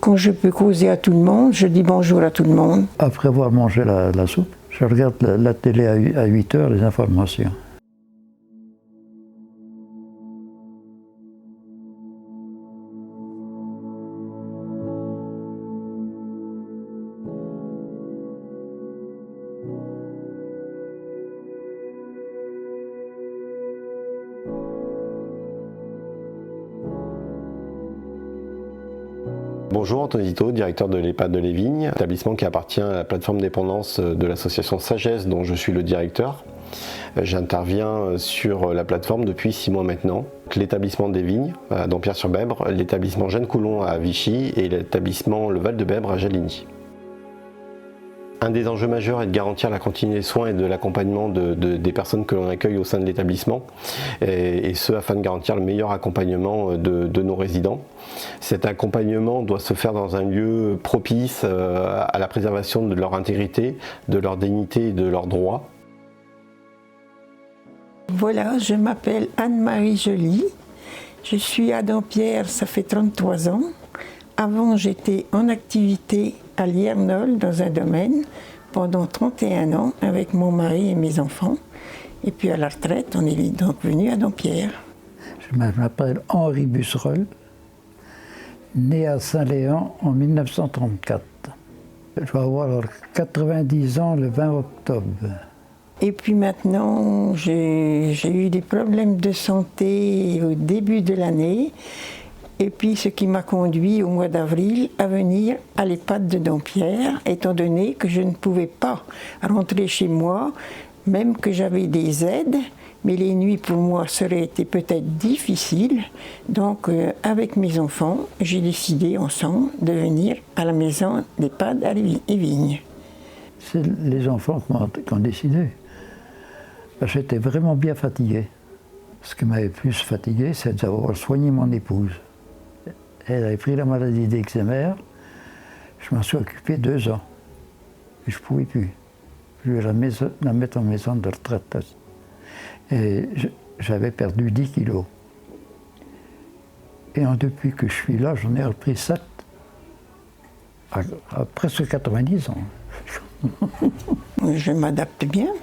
Quand je peux causer à tout le monde, je dis bonjour à tout le monde. Après avoir mangé la soupe, je regarde la télé à 8 heures, les informations. Bonjour, Anthony Zito, directeur de l'EHPAD de Les Vignes, établissement qui appartient à la plateforme dépendance de l'association Sagesse dont je suis le directeur. J'interviens sur la plateforme depuis 6 mois maintenant. L'établissement des Vignes à Dampierre-sur-Bèbre, l'établissement Jeanne Coulon à Vichy et l'établissement Le Val-de-Bèbre à Jaligny. Un des enjeux majeurs est de garantir la continuité des soins et de l'accompagnement des personnes que l'on accueille au sein de l'établissement, et ce afin de garantir le meilleur accompagnement de nos résidents. Cet accompagnement doit se faire dans un lieu propice à la préservation de leur intégrité, de leur dignité et de leurs droits. Voilà, je m'appelle Anne-Marie Joly, je suis à Dampierre, ça fait 33 ans. Avant, j'étais en activité à Liernol dans un domaine pendant 31 ans avec mon mari et mes enfants. Et puis à la retraite, on est donc venu à Dampierre. Je m'appelle Henri Busserol, né à Saint-Léon en 1934. Je vais avoir 90 ans le 20 octobre. Et puis maintenant, j'ai eu des problèmes de santé au début de l'année. Et puis ce qui m'a conduit au mois d'avril à venir à l'EHPAD de Dampierre, étant donné que je ne pouvais pas rentrer chez moi, même que j'avais des aides, mais les nuits pour moi seraient été peut-être difficiles. Donc avec mes enfants, j'ai décidé ensemble de venir à la maison d'EHPAD à Vignes. C'est les enfants qui ont décidé. J'étais vraiment bien fatigué. Ce qui m'avait plus fatigué, c'est d'avoir soigné mon épouse. Elle avait pris la maladie d'eczéma. Je m'en suis occupé 2 ans. Et je ne pouvais plus. Je vais la mettre en maison de retraite. Et j'avais perdu 10 kilos. Et depuis que je suis là, j'en ai repris 7. À presque 90 ans. Je m'adapte bien.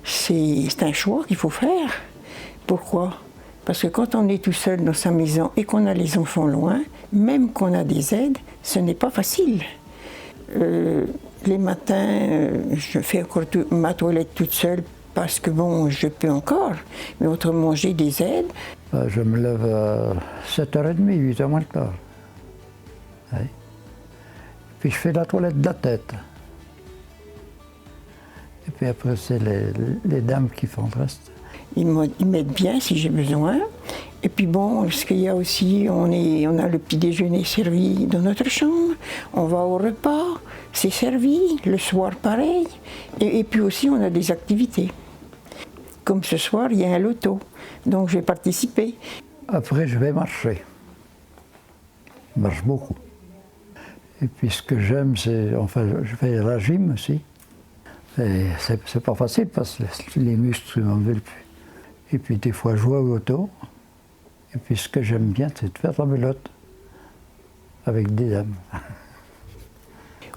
C'est un choix qu'il faut faire. Pourquoi ? Parce que quand on est tout seul dans sa maison et qu'on a les enfants loin, même qu'on a des aides, ce n'est pas facile. Les matins, je fais encore ma toilette toute seule parce que bon, je peux encore, mais autrement j'ai des aides. Je me lève à 7h30, 8h moins le quart. Oui. Puis je fais la toilette de la tête. Et puis après, c'est les dames qui font le reste. Ils m'aident bien si j'ai besoin. Et puis bon, ce qu'il y a aussi, on a le petit déjeuner servi dans notre chambre, on va au repas, c'est servi, le soir pareil. Et puis aussi, on a des activités. Comme ce soir, il y a un loto, donc je vais participer. Après, je vais marcher. Je marche beaucoup. Et puis ce que j'aime, c'est, enfin, je fais la gym aussi. Et c'est pas facile parce que les muscles n'en veulent plus. Et puis des fois jouer au loto. Et puis ce que j'aime bien, c'est de faire la belote avec des dames.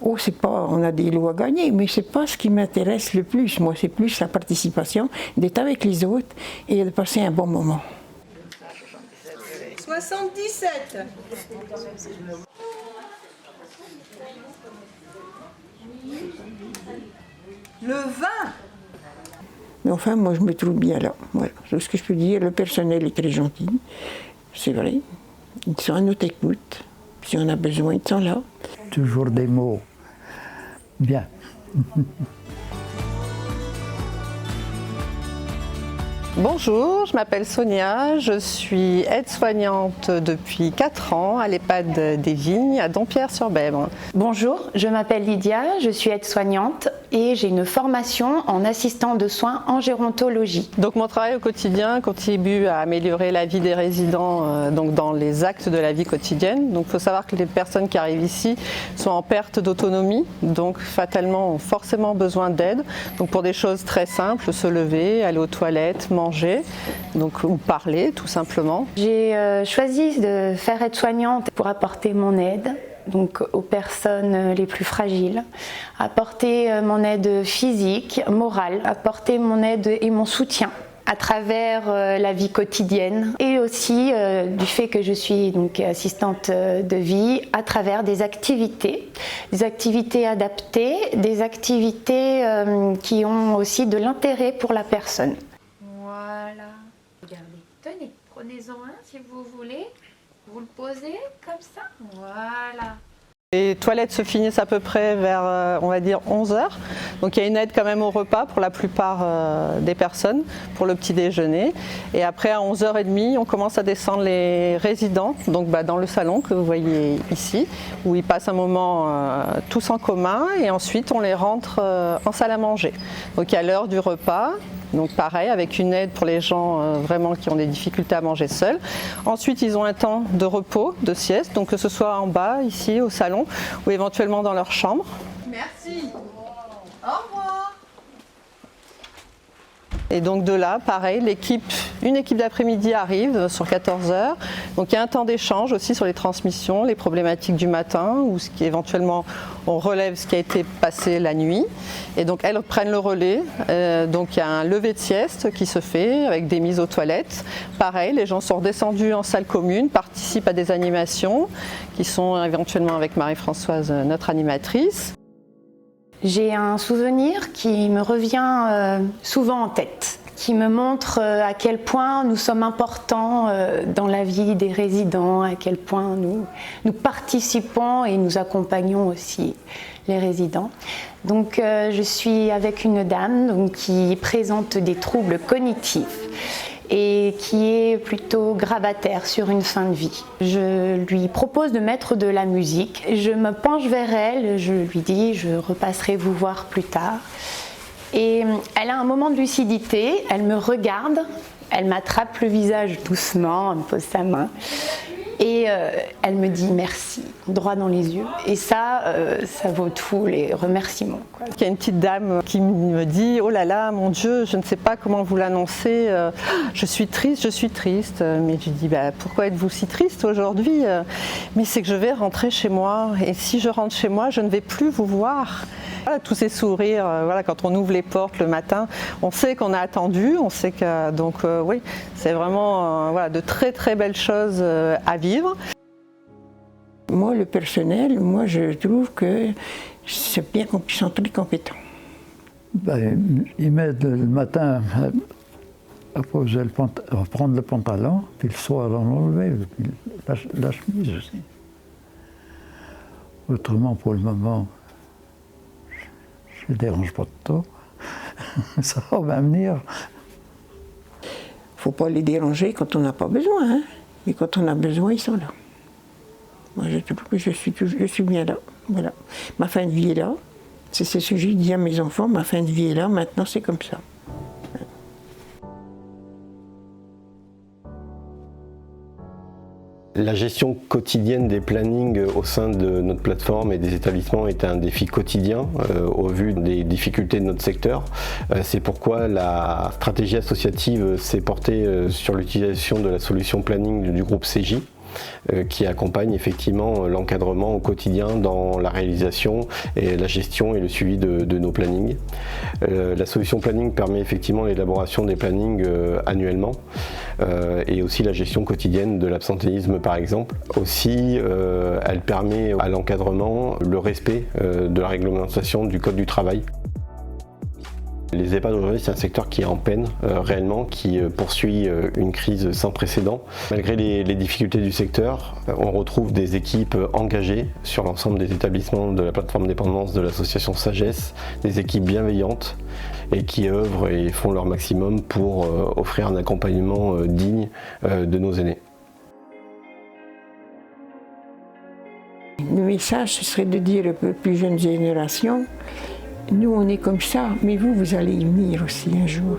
Oh, c'est pas, on a des lots à gagner, mais c'est pas ce qui m'intéresse le plus. Moi, c'est plus la participation, d'être avec les autres et de passer un bon moment. 77. Le 20. Mais enfin, moi, je me trouve bien là. Voilà. C'est ce que je peux dire. Le personnel est très gentil. C'est vrai. Ils sont à notre écoute. Si on a besoin, ils sont là. Toujours des mots bien. Bonjour, je m'appelle Sonia, je suis aide-soignante depuis 4 ans à l'EHPAD des Vignes à Dampierre-sur-Bèbre. Bonjour, je m'appelle Lydia, je suis aide-soignante et j'ai une formation en assistant de soins en gérontologie. Donc mon travail au quotidien contribue à améliorer la vie des résidents donc dans les actes de la vie quotidienne. Donc il faut savoir que les personnes qui arrivent ici sont en perte d'autonomie, donc fatalement ont forcément besoin d'aide. Donc pour des choses très simples, se lever, aller aux toilettes, manger, donc, ou parler tout simplement. J'ai choisi de faire aide-soignante pour apporter mon aide donc aux personnes les plus fragiles, apporter mon aide physique, morale, apporter mon aide et mon soutien à travers la vie quotidienne et aussi du fait que je suis donc assistante de vie à travers des activités adaptées, des activités qui ont aussi de l'intérêt pour la personne. Voilà, regardez, tenez, prenez-en un si vous voulez, vous le posez comme ça, voilà. Les toilettes se finissent à peu près vers, on va dire, 11h. Donc il y a une aide quand même au repas pour la plupart des personnes, pour le petit déjeuner. Et après, à 11h30, on commence à descendre les résidents, donc dans le salon que vous voyez ici, où ils passent un moment tous en commun et ensuite on les rentre en salle à manger. Donc il y a l'heure du repas. Donc pareil, avec une aide pour les gens vraiment qui ont des difficultés à manger seuls. Ensuite, ils ont un temps de repos, de sieste, donc que ce soit en bas, ici, au salon, ou éventuellement dans leur chambre. Merci. Au revoir. Et donc de là, pareil, une équipe d'après-midi arrive sur 14h. Donc il y a un temps d'échange aussi sur les transmissions, les problématiques du matin, ou ce qui éventuellement on relève ce qui a été passé la nuit. Et donc elles prennent le relais. Donc il y a un lever de sieste qui se fait avec des mises aux toilettes. Pareil, les gens sont redescendus en salle commune, participent à des animations qui sont éventuellement avec Marie-Françoise, notre animatrice. J'ai un souvenir qui me revient souvent en tête, qui me montre à quel point nous sommes importants dans la vie des résidents, à quel point nous participons et nous accompagnons aussi les résidents. Donc je suis avec une dame qui présente des troubles cognitifs et qui est plutôt gravataire sur une fin de vie. Je lui propose de mettre de la musique. Je me penche vers elle, je lui dis « je repasserai vous voir plus tard ». Et elle a un moment de lucidité, elle me regarde, elle m'attrape le visage doucement, elle me pose sa main et elle me dit merci, droit dans les yeux. Et ça vaut tous les remerciements, quoi. Il y a une petite dame qui me dit « Oh là là, mon Dieu, je ne sais pas comment vous l'annoncer, je suis triste. » Mais je lui dis « Pourquoi êtes-vous si triste aujourd'hui ?»« Mais c'est que je vais rentrer chez moi et si je rentre chez moi, je ne vais plus vous voir. » Voilà, tous ces sourires, voilà, quand on ouvre les portes le matin, on sait qu'on a attendu, on sait que oui, c'est vraiment voilà, de très très belles choses à vivre. Moi, le personnel, je trouve que c'est bien qu'on puisse être compétent. Ils m'aident le matin à prendre le pantalon, puis le soir à l'enlever, puis la chemise aussi. Autrement, pour le moment, je ne dérange pas de tout. Ça va venir. Il ne faut pas les déranger quand on n'a pas besoin, hein. Mais quand on a besoin, ils sont là. Moi, je trouve que je suis bien là. Voilà. Ma fin de vie est là. C'est ce que j'ai dit à mes enfants, ma fin de vie est là, maintenant c'est comme ça. La gestion quotidienne des plannings au sein de notre plateforme et des établissements est un défi quotidien au vu des difficultés de notre secteur. C'est pourquoi la stratégie associative s'est portée sur l'utilisation de la solution planning du groupe CJ, qui accompagne effectivement l'encadrement au quotidien dans la réalisation et la gestion et le suivi de nos plannings. La solution planning permet effectivement l'élaboration des plannings annuellement et aussi la gestion quotidienne de l'absentéisme par exemple. Aussi, elle permet à l'encadrement le respect de la réglementation du Code du travail. Les EHPAD aujourd'hui, c'est un secteur qui est en peine réellement, qui poursuit une crise sans précédent. Malgré les difficultés du secteur, on retrouve des équipes engagées sur l'ensemble des établissements de la plateforme dépendance de l'association Sagesse, des équipes bienveillantes et qui œuvrent et font leur maximum pour offrir un accompagnement digne de nos aînés. Le message, ce serait de dire aux plus jeunes générations, nous, on est comme ça, mais vous allez y venir aussi un jour.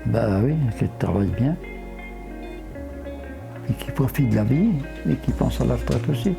Oui, qui travaillent bien, et qui profitent de la vie, et qui pensent à la retraite aussi.